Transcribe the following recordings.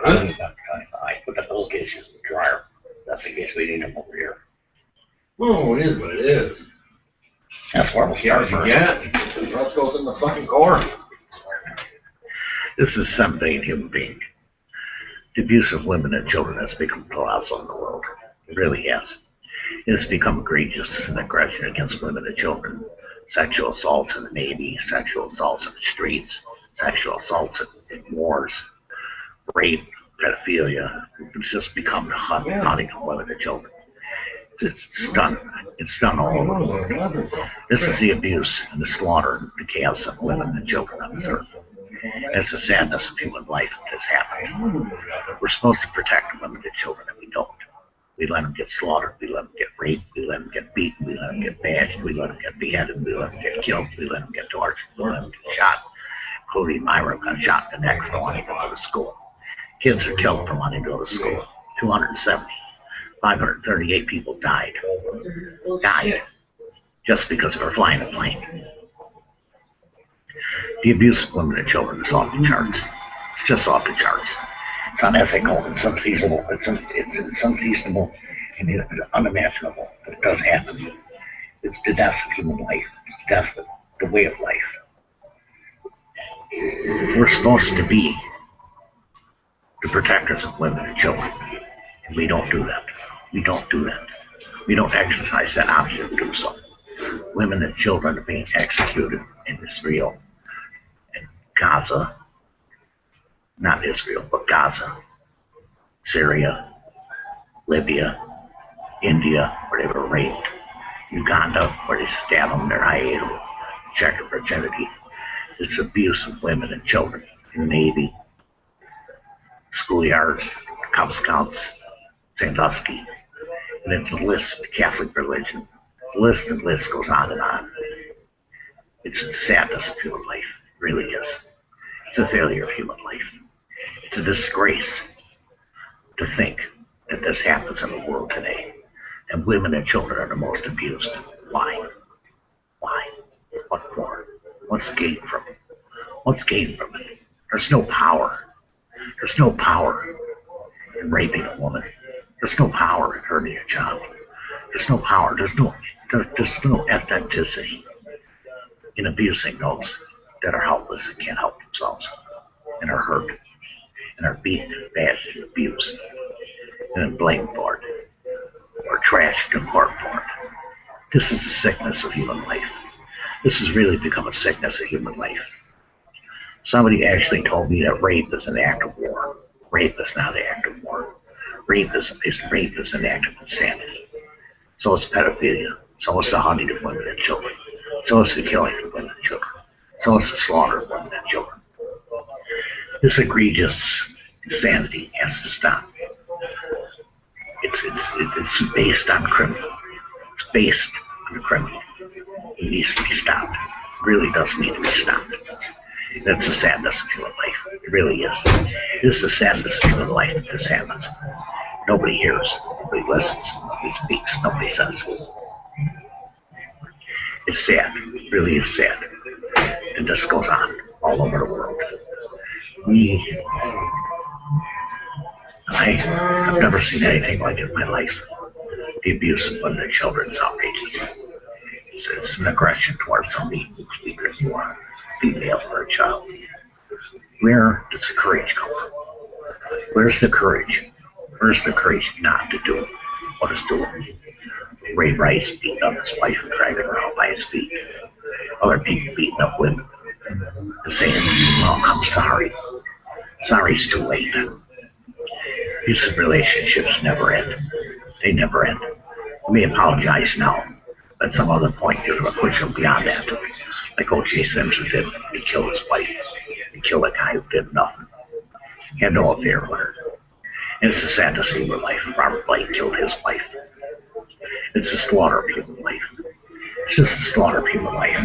I put the pillowcases in the dryer. That's in case we need them over here. Oh, it is what it is. That's where we'll start first. The rest goes in the fucking car. This is something human being. The abuse of women and children has become colossal in the world. It really has. It has become egregious and aggression against women and children. Sexual assaults in the Navy, sexual assaults in the streets, sexual assaults in wars, rape, pedophilia. It's just become the hunting of women and children. It's done. It's done all over the world. This is the abuse and the slaughter and the chaos of women and children on this earth. It's the sadness of human life that has happened. We're supposed to protect women and children, and we don't. We let them get slaughtered. We let them get raped. We let them get beaten. We let them get bashed. We let them get beheaded. We let them get killed. We let them get tortured. We let them get shot. Including Myra got shot in the neck for wanting to go to school. Kids are killed for wanting to go to school. 270. 538 people died. Just because they were flying a plane. The abuse of women and children is off the charts. It's just off the charts. It's unethical. It's unfeasible. It's unfeasible and it's unimaginable. But it does happen. It's the death of human life. It's the death of the way of life. We're supposed to be the protectors of women and children. And we don't do that. We don't do that. We don't exercise that option to do so. Women and children are being executed in Israel and Gaza. Not Israel, but Gaza, Syria, Libya, India, where they were raped, Uganda, where they stabbed them in their hiatal, check their virginity. It's abuse of women and children in the Navy, schoolyards, Cub Scouts, Sandusky, and it's the list, the Catholic religion. The list goes on and on. It's the sadness of human life. It really is. It's a failure of human life. It's a disgrace to think that this happens in the world today. And women and children are the most abused. Why? Why? What for? What's gained from it? What's gained from it? There's no power. There's no power in raping a woman. There's no power in hurting a child. There's no power. There's no authenticity in abusing those that are helpless and can't help themselves and are hurt and are beaten and bashed and abused and blamed for it or trashed in court for it. This is the sickness of human life. This has really become a sickness of human life. Somebody actually told me that rape is an act of war. Rape is not an act of war. Rape is an act of insanity. So is pedophilia. So is the hunting of women and children. So is the killing of women and children. So is the slaughter of women and children. This egregious insanity has to stop. It's based on criminal. It's based on a criminal. It needs to be stopped. It really does need to be stopped. That's the sadness of human life. It really is. It is the sadness of human life that this happens. Nobody hears. Nobody listens. Nobody speaks. Nobody says. It's sad. It really is sad. And this goes on all over the world. I have never seen anything like it in my life. The abuse of women and children is outrageous. It's an aggression towards somebody who's weaker than you are, female or a child. Where does the courage come from? Where's the courage? Where's the courage not to do what is doing? Ray Rice beating up his wife and dragging her out by his feet. Other people beating up women and saying, well, I'm sorry. Sorry's too late. Abusive relationships never end. They never end. You may apologize now, but at some other point you're going to push them beyond that. Like O.J. Simpson did. He killed his wife. He killed a guy who did nothing. He had no affair with her. And it's the sadness of human life. Robert Blake killed his wife. It's the slaughter of human life. It's just the slaughter of human life.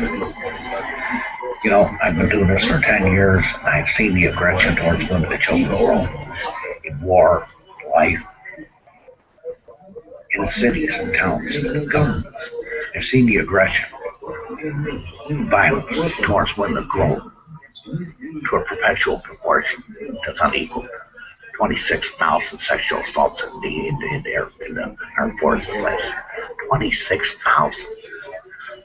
You know, I've been doing this for 10 years, and I've seen the aggression towards women and children grow in war, life, in cities and towns and governments. I've seen the aggression, violence towards women grow to a perpetual proportion that's unequal to 26,000 sexual assaults in the armed forces last year. 26,000.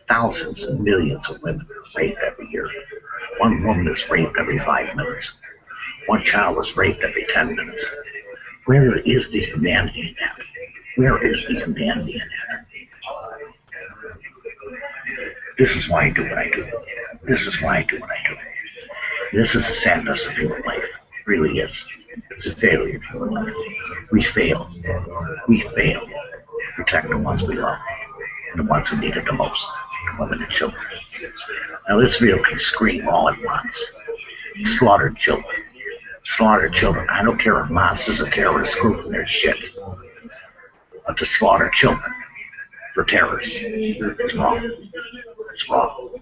Thousands and millions of women are raped every year. One woman is raped every 5 minutes. One child is raped every 10 minutes. Where is the humanity in that? Where is the humanity in that? This is why I do what I do. This is why I do what I do. This is the sadness of human life. It really is. It's a failure of human life. We fail. We fail to protect the ones we love and the ones who need it the most, the women and children. Now this video can scream all at once. Slaughtered children. Slaughtered children. I don't care if Hamas is a terrorist group and their shit. But to slaughter children for terrorists is wrong. It's wrong.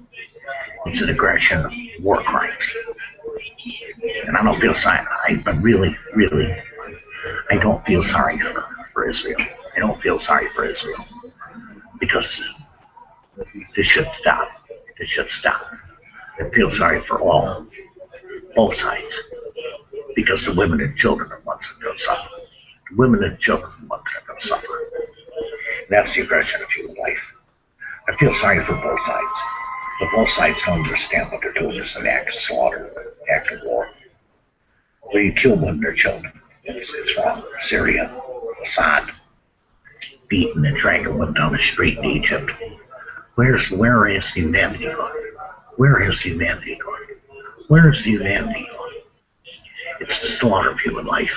It's an aggression of war crimes. And I don't feel sorry. I don't feel sorry for Israel. I don't feel sorry for Israel. Because this should stop. It should stop. I feel sorry for both sides. Because the women and children are the ones that are going to suffer. The women and children are the ones that are going to suffer. And that's the aggression of human life. I feel sorry for both sides. But both sides don't understand what they're doing. It's an act of slaughter, act of war. When you kill women or children, it's wrong. Syria, Assad, beating and dragging women down the street in Egypt. Where is humanity gone? Where is humanity gone? Where is humanity gone? It's the slaughter of human life.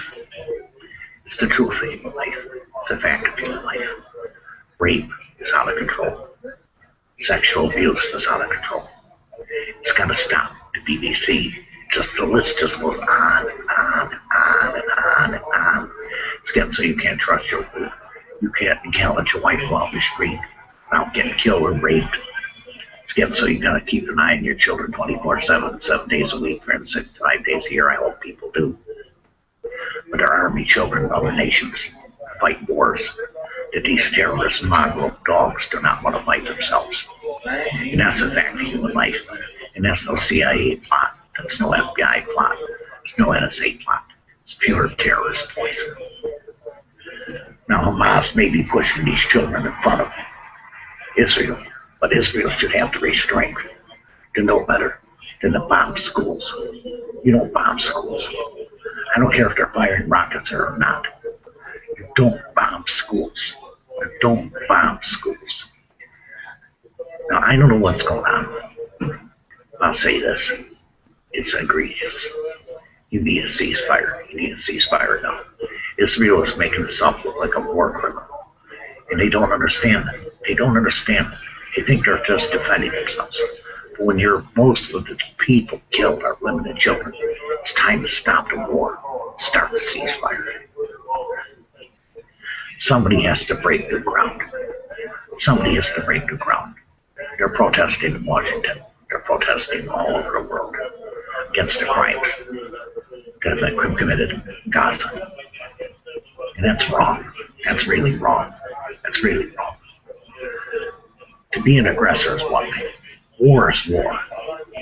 It's the truth of human life. It's a fact of human life. Rape is out of control. Sexual abuse is out of control. It's got to stop. The BBC, the list just goes on and on and on and on and on. It's getting so you can't trust your food. You can't let your wife go out the street without getting killed or raped. It's getting so you gotta keep an eye on your children 24/7, 7 days a week, 365 days a year. I hope people do. But our army children in other nations fight wars that these terrorist mongrel dogs do not want to fight themselves. And that's a fact of human life. And that's no CIA plot. That's no FBI plot. It's no NSA plot. It's pure terrorist poison. Now Hamas may be pushing these children in front of Israel, but Israel should have the restraint to know better than to bomb schools. You don't bomb schools. I don't care if they're firing rockets or not. You don't bomb schools. You don't bomb schools. Now, I don't know what's going on. I'll say this. It's egregious. You need a ceasefire. You need a ceasefire now. Israel is making itself look like a war criminal. And they don't understand it. They don't understand it. They think they're just defending themselves. But when most of the people killed are women and children, it's time to stop the war. Start the ceasefire. Somebody has to break the ground. Somebody has to break the ground. They're protesting in Washington. They're protesting all over the world against the crimes that have been committed in Gaza. And that's wrong. That's really wrong. That's really wrong. To be an aggressor is one thing. War is war.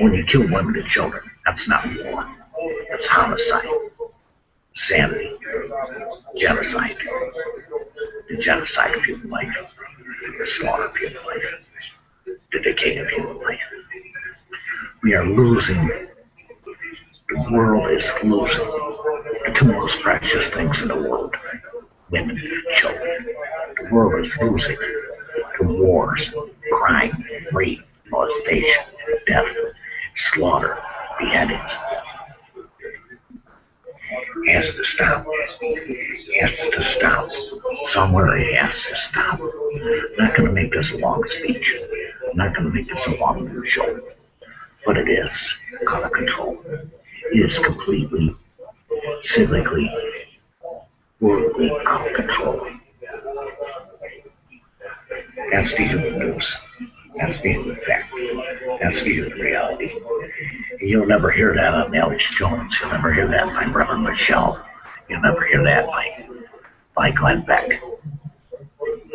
When you kill women and children, that's not war. That's homicide. Insanity. Genocide. The genocide of human life. The slaughter of human life. The decay of human life. We are losing. The world is losing the two most precious things in the world. Women and children. The world is losing to wars, crime, rape, molestation, death, slaughter, beheadings. It has to stop. It has to stop. Somewhere it has to stop. I'm not going to make this a long speech. I'm not going to make this a long news show. But it is out of control. It is completely, civically, worldly out of control. That's the human news. That's the human fact. That's the human reality. And you'll never hear that on Alex Jones. You'll never hear that by Reverend Michelle. You'll never hear that by Glenn Beck.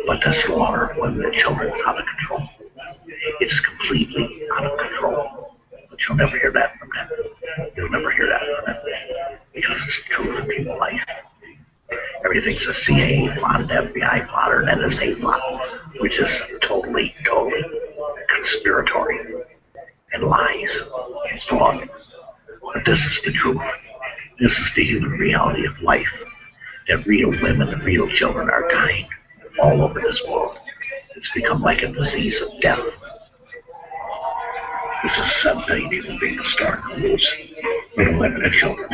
But the slaughter of women and children is out of control. It's completely out of control. But you'll never hear that from them. You'll never hear that from them. Because it's the truth of human life. everything's a CIA plot, an FBI plot, or an NSA plot, which is totally conspiratory and lies and fraud. But this is the truth. This is the human reality of life. That real women and real children are dying all over this world. It's become like a disease of death. This is 7 billion human beings starting to lose men, women, and children.